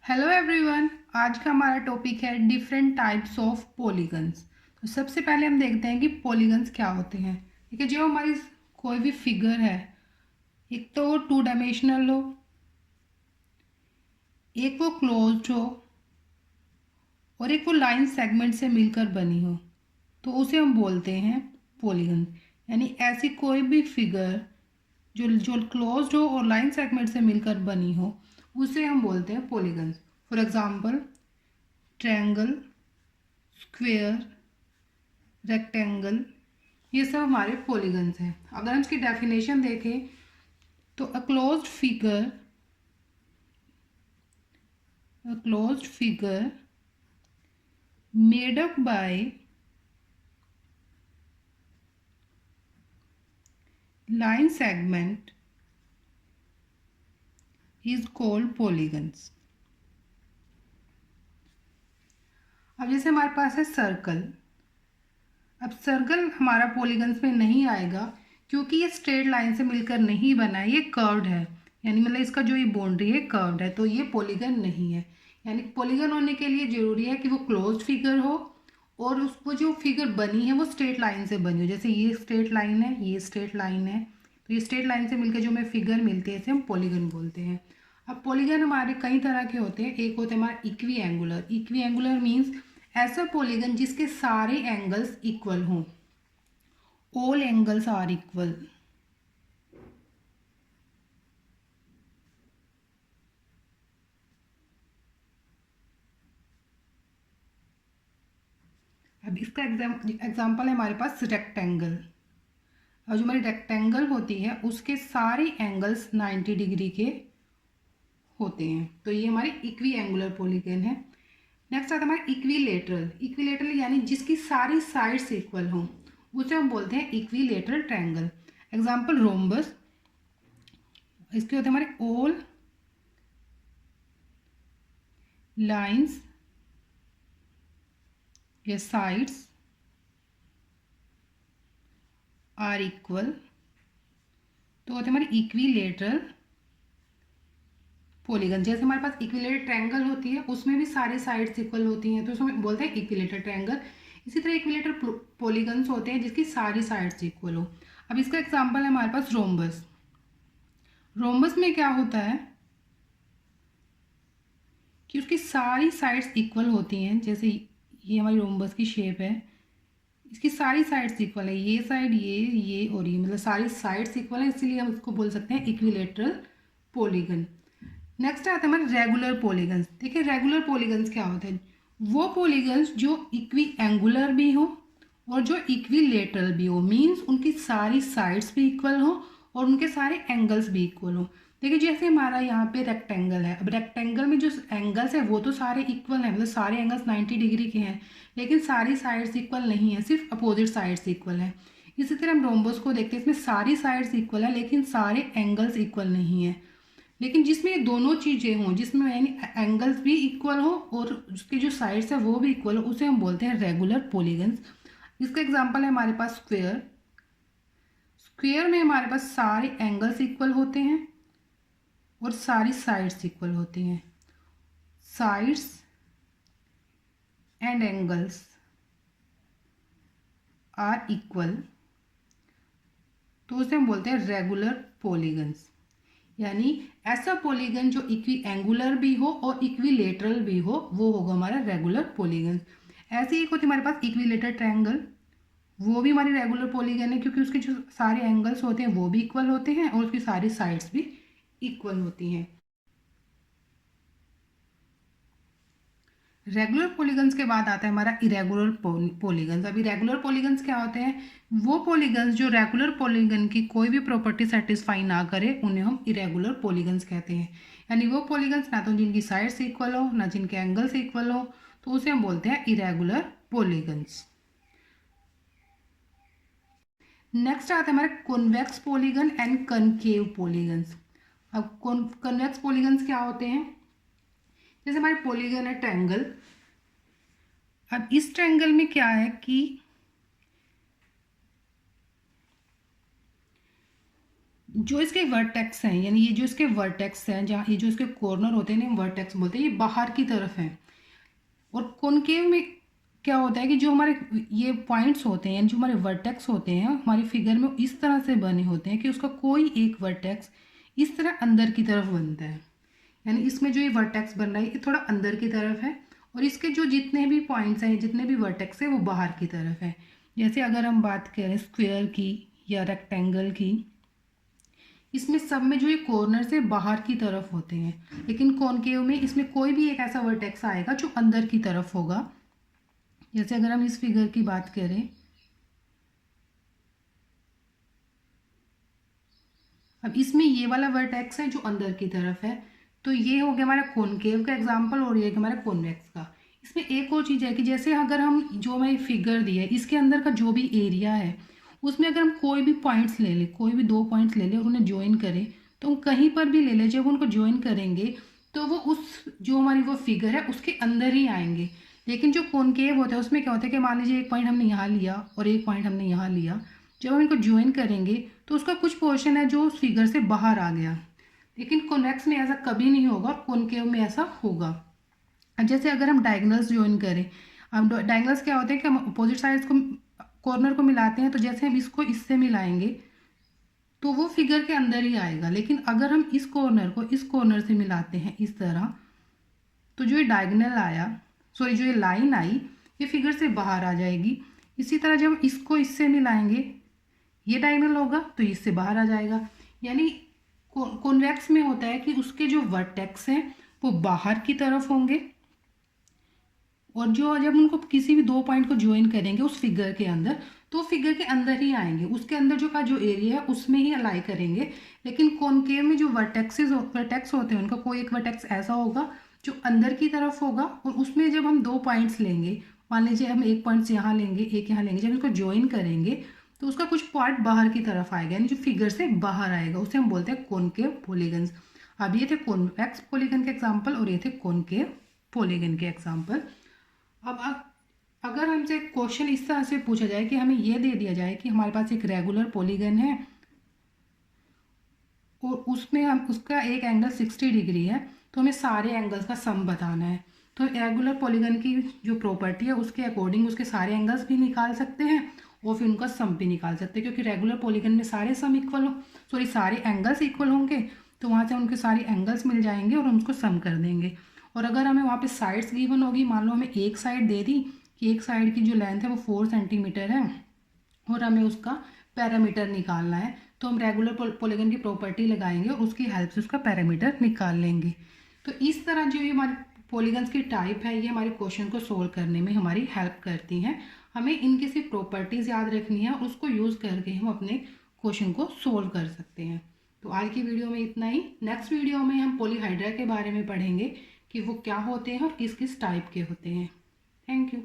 Hello everyone, आज का हमारा टॉपिक है डिफरेंट टाइप्स ऑफ पॉलीगन्स। तो सबसे पहले हम देखते हैं कि पॉलीगन्स क्या होते हैं। ठीक है, जो हमारी कोई भी फिगर है, एक तो वो टू डायमेंशनल हो, एक वो क्लोज्ड हो और एक वो लाइन सेगमेंट से मिलकर बनी हो, तो उसे हम बोलते हैं पॉलीगन। यानी ऐसी कोई भी फिगर जो जो क्लोज्ड हो और लाइन सेगमेंट से मिलकर बनी हो, उसे हम बोलते हैं polygons. For example, triangle, square, rectangle, ये सब हमारे पॉलीगन्स हैं। अगर हम इसकी डेफिनेशन देखें तो a closed figure made up by line segment is called polygons. अब जैसे हमारे पास है सर्कल। अब सर्कल हमारा पॉलीगन्स में नहीं आएगा क्योंकि ये स्ट्रेट लाइन से मिलकर नहीं बना है, ये कर्व्ड है। यानी मतलब इसका जो ये बाउंड्री है कर्व्ड है, तो ये पॉलीगन नहीं है। यानी पॉलीगन होने के लिए जरूरी है कि वो क्लोज्ड फिगर हो और उसको जो फिगर बनी है वो स्ट्रेट लाइन से बनी हो। जैसे ये स्ट्रेट लाइन है, ये स्ट्रेट लाइन है, तो ये स्ट्रेट लाइन से मिलकर जो हमें फिगर मिलती है इसे हम पॉलीगन बोलते हैं। अब पॉलीगन हमारे कई तरह के होते हैं। एक होते हैं हमारा equi angular. Equi angular means ऐसा पॉलीगन जिसके सारे एंगल्स इक्वल हों, ऑल एंगल्स आर इक्वल। अब इसका एग्जाम्पल है हमारे पास रेक्टेंगल। और जो हमारी रेक्टेंगल होती है उसके सारे एंगल्स 90 डिग्री के होते हैं, तो ये हमारे इक्वी एंगुलर पॉलीगन है। नेक्स्ट आता है हमारा इक्विलेटरल। इक्विलेटरल यानी जिसकी सारी साइड्स इक्वल हों, उसे हम बोलते हैं इक्विलेटरल ट्रायंगल। Example rhombus. इसके होते हैं हमारे ऑल लाइंस या साइड्स आर इक्वल, तो होते हैं हमारे इक्विलेटरल पॉलीगन। जैसे हमारे पास इक्विलेटरल ट्रायंगल होती है उसमें भी सारी साइड्स इक्वल होती हैं, तो उसमें बोलते हैं इक्विलेटरल ट्रायंगल। इसी तरह इक्विलेटरल पॉलीगन्स होते हैं जिसकी सारी साइड्स इक्वल हो। अब इसका एग्जांपल है हमारे पास रोम्बस। रोम्बस में क्या होता है कि उसकी सारी साइड्स इक्वल होती हैं। जैसे ये हमारी रोम्बस की शेप है, इसकी सारी साइड्स इक्वल है, ये साइड, ये और ये, मतलब सारी साइड्स इक्वल है, इसीलिए हम इसको बोल सकते हैं इक्विलेटरल पॉलीगन। नेक्स्ट आता है हमारे रेगुलर पॉलीगन्स। देखिए रेगुलर पॉलीगन्स क्या होते हैं, वो पॉलीगन्स जो इक्वी एंगुलर भी हो और जो इक्विलेटरल भी हो, मीन्स उनकी सारी साइड्स भी इक्वल हो और उनके सारे एंगल्स भी इक्वल हो। देखिए जैसे हमारा यहाँ पे रेक्टेंगल है, अब रेक्टेंगल में जो एंगल्स है वो तो सारे इक्वल हैं, मतलब सारे एंगल्स 90 डिग्री के हैं, लेकिन सारी साइड्स इक्वल नहीं है, सिर्फ अपोजिट साइड्स इक्वल है। इसी तरह हम रोम्बस को देखते हैं, इसमें सारी साइड्स इक्वल है लेकिन सारे एंगल्स इक्वल नहीं है। लेकिन जिसमें ये दोनों चीज़ें हों, जिसमें यानी एंगल्स भी इक्वल हो और उसकी जो साइड्स है वो भी इक्वल हो, उसे हम बोलते हैं रेगुलर पॉलीगन्स। इसका एग्जांपल है हमारे पास स्क्वायर। स्क्वायर में हमारे पास सारे एंगल्स इक्वल होते हैं और सारी साइड्स इक्वल होती हैं। Sides and angles are equal, तो उसे हम बोलते हैं रेगुलर पॉलीगन्स। यानी ऐसा पॉलीगन जो इक्वी एंगुलर भी हो और इक्विलेटरल भी हो, वो होगा हमारा रेगुलर पॉलीगन। ऐसे ही एक होती है हमारे पास इक्विलेटरल ट्रायंगल। वो भी हमारी रेगुलर पॉलीगन है क्योंकि उसके जो सारे एंगल्स होते हैं वो भी इक्वल होते हैं और उसकी सारी साइड्स भी इक्वल होती हैं। रेगुलर पॉलीगन्स के बाद आता है हमारा इरेगुलर पॉलीगन्स। अब इरेगुलर पॉलीगन्स क्या होते हैं, वो पॉलीगन्स जो रेगुलर पॉलीगन की कोई भी प्रॉपर्टी सेटिस्फाई ना करे उन्हें हम इरेगुलर पॉलीगन्स कहते हैं। यानी वो पॉलीगन्स ना तो जिनकी साइड्स इक्वल हो ना जिनके एंगल्स इक्वल हो, तो उसे हम बोलते हैं इरेगुलर पॉलीगन्स। नेक्स्ट आता है हमारा convex polygon and concave polygons. अब कॉन्वेक्स पॉलीगन्स क्या होते हैं, जैसे हमारे पॉलीगन है ट्रायंगल। अब इस ट्रायंगल में क्या है कि जो इसके वर्टेक्स हैं, यानी ये जो इसके वर्टेक्स हैं, जहाँ ये जो इसके कॉर्नर होते हैं ना, वर्टेक्स बोलते हैं, ये बाहर की तरफ हैं। और कॉनकेव में क्या होता है कि जो हमारे ये पॉइंट्स होते हैं, जो हमारे वर्टेक्स होते हैं हमारी फिगर में, इस तरह से बने होते हैं कि उसका कोई एक वर्टेक्स इस तरह अंदर की तरफ बनता है। यानी इसमें जो ये वर्टेक्स बन रहा है ये थोड़ा अंदर की तरफ है, और इसके जो जितने भी पॉइंट्स हैं, जितने भी वर्टेक्स हैं, वो बाहर की तरफ है। जैसे अगर हम बात करें स्क्वायर की या रेक्टेंगल की, इसमें सब में जो ये कॉर्नर से बाहर की तरफ होते हैं, लेकिन कॉनकेव में इसमें कोई भी एक ऐसा वर्टेक्स आएगा जो अंदर की तरफ होगा। जैसे अगर हम इस फिगर की बात करें, अब इसमें ये वाला वर्टेक्स है जो अंदर की तरफ है, तो ये हो गया हमारा कॉनकेव का एग्जाम्पल, और ये हमारा कॉन्वेक्स का। इसमें एक और चीज़ है कि जैसे अगर हम जो हमें फिगर दी है इसके अंदर का जो भी एरिया है, उसमें अगर हम कोई भी पॉइंट्स ले लें, कोई भी दो पॉइंट्स ले लें और उन्हें ज्वाइन करें, तो हम कहीं पर भी ले लें, जब उनको ज्वाइन करेंगे तो वो उस जो हमारी वो फिगर है उसके अंदर ही आएंगे। लेकिन जो कॉनकेव होता है उसमें क्या होता है कि मान लीजिए एक पॉइंट हमने यहाँ लिया और एक पॉइंट हमने यहाँ लिया, जब हम इनको ज्वाइन करेंगे तो उसका कुछ पोर्शन है जो उस फिगर से बाहर आ गया। लेकिन कॉन्वेक्स में ऐसा कभी नहीं होगा, और कॉनकेव में ऐसा होगा। जैसे अगर हम डायगोनल्स ज्वाइन करें, अब डायगोनल्स क्या होते हैं कि हम अपोजिट साइड्स को, कॉर्नर को मिलाते हैं, तो जैसे हम इसको इससे मिलाएंगे तो वो फिगर के अंदर ही आएगा। लेकिन अगर हम इस कॉर्नर को इस कॉर्नर से मिलाते हैं इस तरह, तो जो ये डायगोनल आया, सॉरी जो ये लाइन आई, ये फिगर से बाहर आ जाएगी। इसी तरह जब इसको इससे मिलाएंगे, ये डायगोनल होगा तो इससे बाहर आ जाएगा। यानी कॉन्वेक्स में होता है कि उसके जो वर्टेक्स हैं वो बाहर की तरफ होंगे, और जो जब उनको किसी भी दो पॉइंट को ज्वाइन करेंगे उस फिगर के अंदर, तो फिगर के अंदर ही आएंगे, उसके अंदर जो का जो एरिया है उसमें ही अलाई करेंगे। लेकिन कॉनकेव में जो वर्टेक्स होते हैं उनका कोई एक वर्टेक्स ऐसा होगा जो अंदर की तरफ होगा, और उसमें जब हम दो पॉइंट्स लेंगे, मान लीजिए हम एक पॉइंट यहाँ लेंगे एक यहाँ लेंगे, जब इसको ज्वाइन करेंगे तो उसका कुछ पार्ट बाहर की तरफ आएगा, यानी जो फिगर से बाहर आएगा, उसे हम बोलते हैं कॉनकेव पॉलीगन्स। अब ये थे कॉन्वेक्स पॉलीगन के एग्जाम्पल और ये थे कॉनकेव पॉलीगन के एग्जाम्पल। अब अगर हमसे क्वेश्चन इस तरह से पूछा जाए कि हमें ये दे दिया जाए कि हमारे पास एक रेगुलर पॉलीगन है और उसमें हम उसका एक एंगल 60 डिग्री है, तो हमें सारे एंगल्स का सम बताना है। तो रेगुलर पॉलीगन की जो प्रॉपर्टी है उसके अकॉर्डिंग उसके सारे एंगल्स भी निकाल सकते हैं और फिर उनका सम भी निकाल सकते हैं, क्योंकि रेगुलर पॉलीगन में सारे सम इक्वल हो, सॉरी सारे एंगल्स इक्वल होंगे, तो वहाँ से उनके सारे एंगल्स मिल जाएंगे और हम उसको सम कर देंगे। और अगर हमें वहाँ पे साइड्स गिवन होगी, मान लो हमें एक साइड दे दी कि एक साइड की जो लेंथ है वो 4 सेंटीमीटर है और हमें उसका पैरामीटर निकालना है, तो हम रेगुलर पॉलीगन की प्रॉपर्टी लगाएंगे और उसकी हेल्प से उसका पैरामीटर निकाल लेंगे। तो इस तरह जो ये हमारे पॉलीगन्स की टाइप है ये हमारे क्वेश्चन को सोल्व करने में हमारी हेल्प करती हैं। हमें इनकी सिर्फ प्रॉपर्टीज़ याद रखनी है और उसको यूज़ करके हम अपने क्वेश्चन को सोल्व कर सकते हैं। तो आज की वीडियो में इतना ही। नेक्स्ट वीडियो में हम पॉलीहाइड्रा के बारे में पढ़ेंगे कि वो क्या होते हैं और किस किस टाइप के होते हैं। Thank you.